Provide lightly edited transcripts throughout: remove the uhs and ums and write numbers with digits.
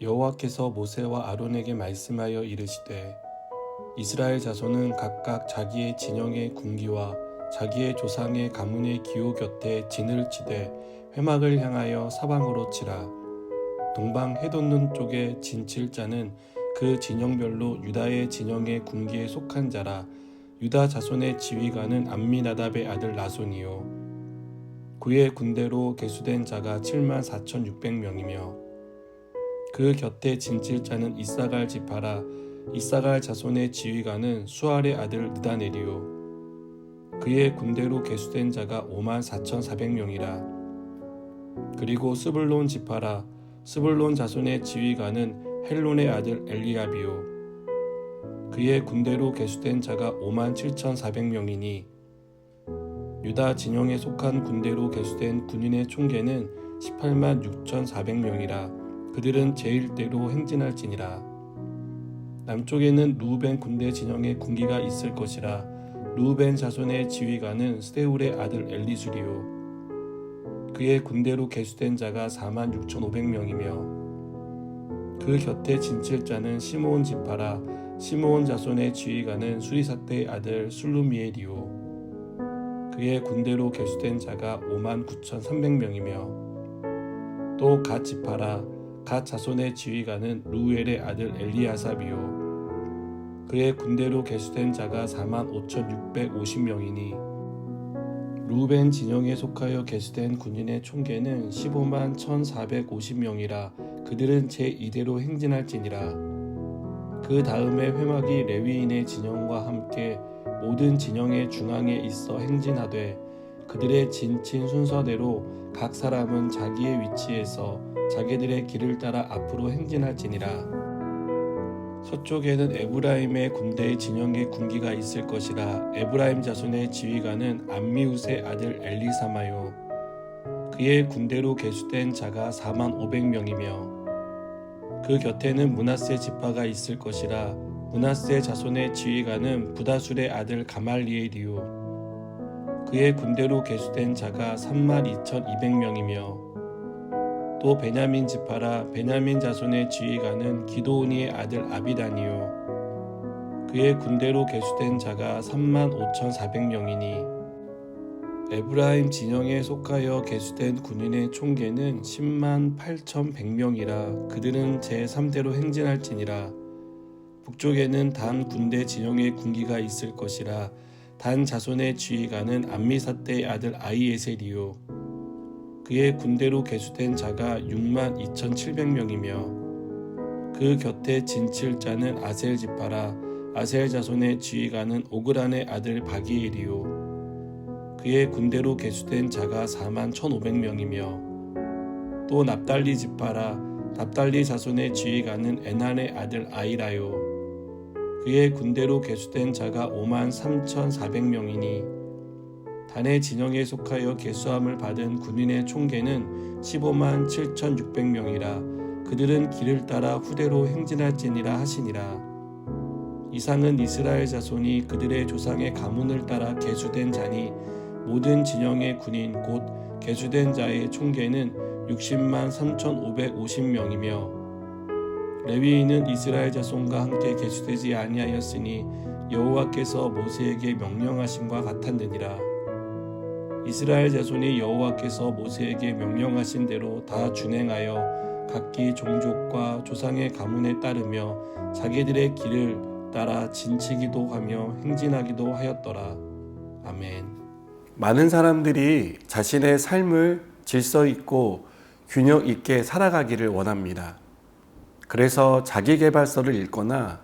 여호와께서 모세와 아론에게 말씀하여 이르시되 이스라엘 자손은 각각 자기의 진영의 군기와 자기의 조상의 가문의 기호 곁에 진을 치되 회막을 향하여 사방으로 치라. 동방 해돋는 쪽에 진칠 자는 그 진영별로 유다의 진영의 군기에 속한 자라. 유다 자손의 지휘관은 암미나답의 아들 나손이요 그의 군대로 계수된 자가 74,600명이며 그 곁에 진칠 자는 이사갈 지파라. 이사갈 자손의 지휘관은 수알의 아들 느다넬이요 그의 군대로 계수된 자가 54,400명이라. 그리고 스불론 지파라. 스불론 자손의 지휘관은 헬론의 아들 엘리압이요 그의 군대로 계수된 자가 57,400명이니 유다 진영에 속한 군대로 계수된 군인의 총계는 186,400명이라. 그들은 제1대로 행진할지니라. 남쪽에는 르우벤 군대 진영에 군기가 있을 것이라. 르우벤 자손의 지휘관은 스데울의 아들 엘리술이요 그의 군대로 계수된 자가 46,500명이며 그 곁에 진칠 자는 시므온 지파라. 시므온 자손의 지휘관은 수리사대의 아들 술루미엘이요 그의 군대로 계수된 자가 59,300명이며 또 갓 지파라. 갓 자손의 지휘관은 루엘의 아들 엘리아삽이요 그의 군대로 계수된 자가 45,650명이니 루벤 진영에 속하여 계수된 군인의 총계는 151,450명이라. 그들은 제2대로 행진할지니라. 그 다음에 회막이 레위인의 진영과 함께 모든 진영의 중앙에 있어 행진하되 그들의 진친 순서대로 각 사람은 자기의 위치에서 자기들의 길을 따라 앞으로 행진할지니라. 서쪽에는 에브라임의 군대의 진영의 군기가 있을 것이라. 에브라임 자손의 지휘관은 암미우스의 아들 엘리사마요 그의 군대로 계수된 자가 45,000명이며 그 곁에는 므낫세 지파가 있을 것이라. 므낫세 자손의 지휘관은 부다술의 아들 가말리엘이요 그의 군대로 계수된 자가 32,200명이며 또 베냐민 지파라. 베냐민 자손의 지휘관은 기드오니의 아들 아비단이요 그의 군대로 계수된 자가 35,400명이니 에브라임 진영에 속하여 계수된 군인의 총계는 108,100명이라. 그들은 제3대로 행진할지니라. 북쪽에는 단 군대 진영의 군기가 있을 것이라. 단 자손의 지휘관은 암미사대의 아들 아히에셀이요 그의 군대로 계수된 자가 62,700명이며 그 곁에 진칠 자는 아셀 지파라. 아셀 자손의 지휘관은 오그란의 아들 바기엘이요 그의 군대로 계수된 자가 41,500명이며 또 납달리 지파라. 납달리 자손의 지휘관은 에난의 아들 아이라요 그의 군대로 계수된 자가 53,400명이니 단의 진영에 속하여 계수함을 받은 군인의 총계는 157,600명이라. 그들은 길을 따라 후대로 행진할지니라 하시니라. 이상은 이스라엘 자손이 그들의 조상의 가문을 따라 계수된 자니 모든 진영의 군인 곧 계수된 자의 총계는 603,550명이며 레위인은 이스라엘 자손과 함께 계수되지 아니하였으니 여호와께서 모세에게 명령하심과 같았느니라. 이스라엘 자손이 여호와께서 모세에게 명령하신 대로 다 준행하여 각기 종족과 조상의 가문에 따르며 자기들의 길을 따라 진치기도 하며 행진하기도 하였더라. 아멘. 많은 사람들이 자신의 삶을 질서 있고 균형 있게 살아가기를 원합니다. 그래서 자기계발서를 읽거나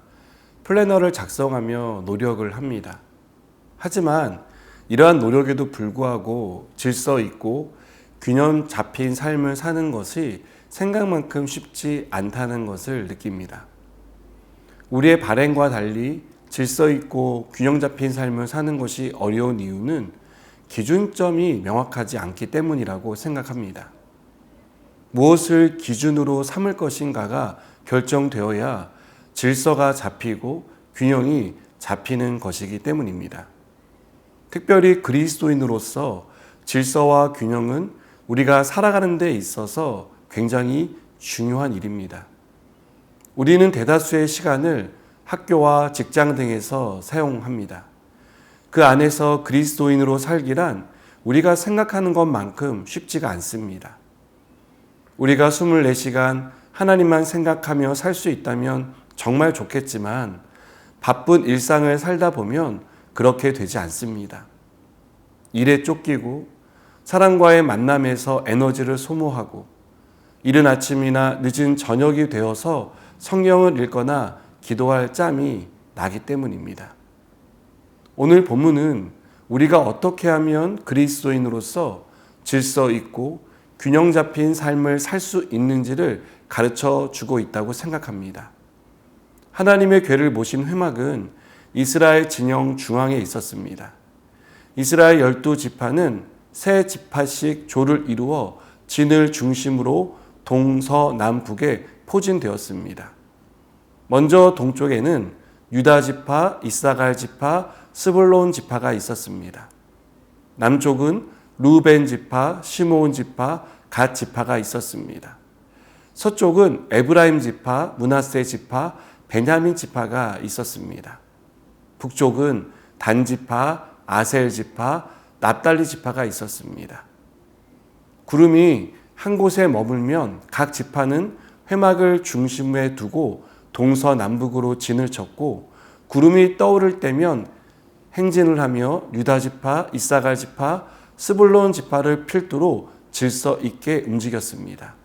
플래너를 작성하며 노력을 합니다. 하지만 이러한 노력에도 불구하고 질서 있고 균형 잡힌 삶을 사는 것이 생각만큼 쉽지 않다는 것을 느낍니다. 우리의 발행과 달리 질서 있고 균형 잡힌 삶을 사는 것이 어려운 이유는 기준점이 명확하지 않기 때문이라고 생각합니다. 무엇을 기준으로 삼을 것인가가 결정되어야 질서가 잡히고 균형이 잡히는 것이기 때문입니다. 특별히 그리스도인으로서 질서와 균형은 우리가 살아가는 데 있어서 굉장히 중요한 일입니다. 우리는 대다수의 시간을 학교와 직장 등에서 사용합니다. 그 안에서 그리스도인으로 살기란 우리가 생각하는 것만큼 쉽지가 않습니다. 우리가 24시간 하나님만 생각하며 살 수 있다면 정말 좋겠지만 바쁜 일상을 살다 보면 그렇게 되지 않습니다. 일에 쫓기고 사람과의 만남에서 에너지를 소모하고 이른 아침이나 늦은 저녁이 되어서 성경을 읽거나 기도할 짬이 나기 때문입니다. 오늘 본문은 우리가 어떻게 하면 그리스도인으로서 질서 있고 균형 잡힌 삶을 살 수 있는지를 가르쳐 주고 있다고 생각합니다. 하나님의 궤를 모신 회막은 이스라엘 진영 중앙에 있었습니다. 이스라엘 12지파는 세 지파씩 조를 이루어 진을 중심으로 동서남북에 포진되었습니다. 먼저 동쪽에는 유다 지파, 이사갈 지파, 스불론 지파가 있었습니다. 남쪽은 루벤 지파, 시므온 지파, 갓 지파가 있었습니다. 서쪽은 에브라임 지파, 므낫세 지파, 베냐민 지파가 있었습니다. 북쪽은 단 지파, 아셀 지파, 납달리 지파가 있었습니다. 구름이 한 곳에 머물면 각 지파는 회막을 중심에 두고 동서남북으로 진을 쳤고, 구름이 떠오를 때면 행진을 하며 유다 지파, 이사갈 지파, 스불론 지파를 필두로 질서 있게 움직였습니다.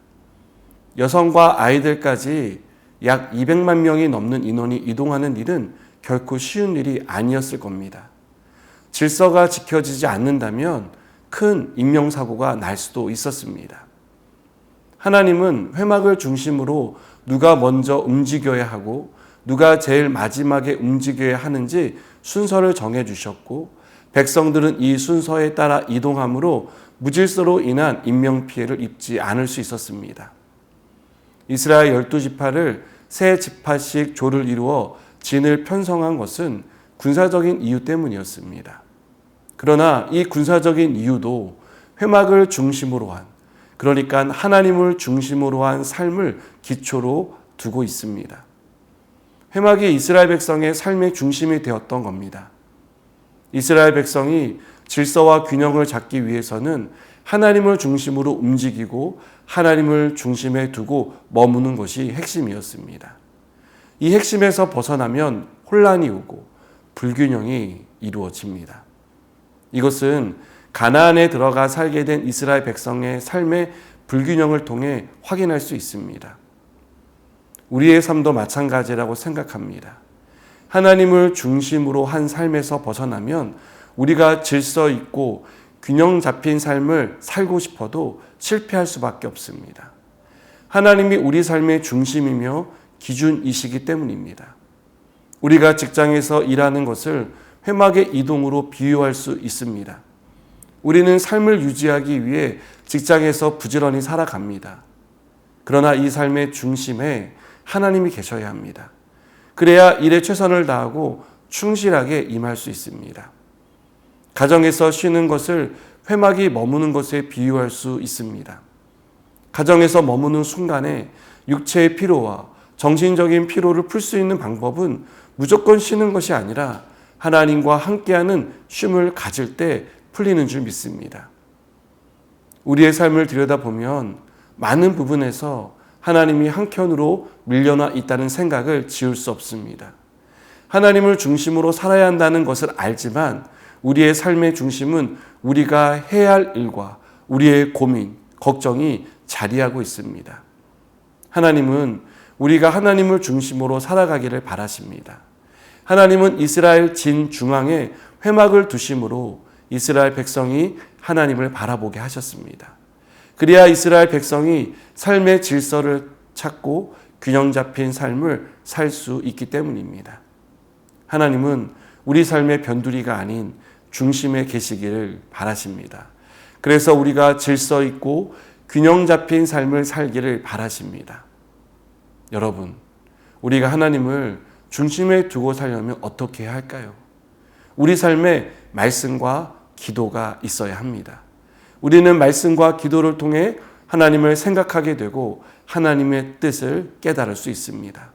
여성과 아이들까지 약 200만 명이 넘는 인원이 이동하는 일은 결코 쉬운 일이 아니었을 겁니다. 질서가 지켜지지 않는다면 큰 인명사고가 날 수도 있었습니다. 하나님은 회막을 중심으로 누가 먼저 움직여야 하고 누가 제일 마지막에 움직여야 하는지 순서를 정해 주셨고, 백성들은 이 순서에 따라 이동함으로 무질서로 인한 인명피해를 입지 않을 수 있었습니다. 이스라엘 12지파를 세 지파씩 조를 이루어 진을 편성한 것은 군사적인 이유 때문이었습니다. 그러나 이 군사적인 이유도 회막을 중심으로 한, 그러니까 하나님을 중심으로 한 삶을 기초로 두고 있습니다. 회막이 이스라엘 백성의 삶의 중심이 되었던 겁니다. 이스라엘 백성이 질서와 균형을 잡기 위해서는 하나님을 중심으로 움직이고 하나님을 중심에 두고 머무는 것이 핵심이었습니다. 이 핵심에서 벗어나면 혼란이 오고 불균형이 이루어집니다. 이것은 가나안에 들어가 살게 된 이스라엘 백성의 삶의 불균형을 통해 확인할 수 있습니다. 우리의 삶도 마찬가지라고 생각합니다. 하나님을 중심으로 한 삶에서 벗어나면 우리가 질서 있고 균형 잡힌 삶을 살고 싶어도 실패할 수밖에 없습니다. 하나님이 우리 삶의 중심이며 기준이시기 때문입니다. 우리가 직장에서 일하는 것을 회막의 이동으로 비유할 수 있습니다. 우리는 삶을 유지하기 위해 직장에서 부지런히 살아갑니다. 그러나 이 삶의 중심에 하나님이 계셔야 합니다. 그래야 일에 최선을 다하고 충실하게 임할 수 있습니다. 가정에서 쉬는 것을 회막이 머무는 것에 비유할 수 있습니다. 가정에서 머무는 순간에 육체의 피로와 정신적인 피로를 풀 수 있는 방법은 무조건 쉬는 것이 아니라 하나님과 함께하는 쉼을 가질 때 풀리는 줄 믿습니다. 우리의 삶을 들여다보면 많은 부분에서 하나님이 한켠으로 밀려나 있다는 생각을 지울 수 없습니다. 하나님을 중심으로 살아야 한다는 것을 알지만 우리의 삶의 중심은 우리가 해야 할 일과 우리의 고민, 걱정이 자리하고 있습니다. 하나님은 우리가 하나님을 중심으로 살아가기를 바라십니다. 하나님은 이스라엘 진 중앙에 회막을 두심으로 이스라엘 백성이 하나님을 바라보게 하셨습니다. 그래야 이스라엘 백성이 삶의 질서를 찾고 균형 잡힌 삶을 살 수 있기 때문입니다. 하나님은 우리 삶의 변두리가 아닌 중심에 계시기를 바라십니다. 그래서 우리가 질서 있고 균형 잡힌 삶을 살기를 바라십니다. 여러분, 우리가 하나님을 중심에 두고 살려면 어떻게 해야 할까요? 우리 삶에 말씀과 기도가 있어야 합니다. 우리는 말씀과 기도를 통해 하나님을 생각하게 되고 하나님의 뜻을 깨달을 수 있습니다.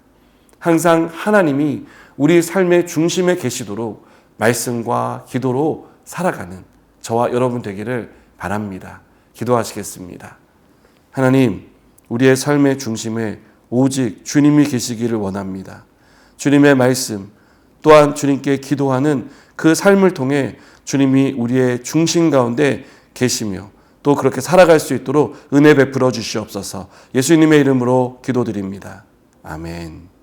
항상 하나님이 우리 삶의 중심에 계시도록 말씀과 기도로 살아가는 저와 여러분 되기를 바랍니다. 기도하시겠습니다. 하나님, 우리의 삶의 중심에 오직 주님이 계시기를 원합니다. 주님의 말씀, 또한 주님께 기도하는 그 삶을 통해 주님이 우리의 중심 가운데 계시며 또 그렇게 살아갈 수 있도록 은혜 베풀어 주시옵소서. 예수님의 이름으로 기도드립니다. 아멘.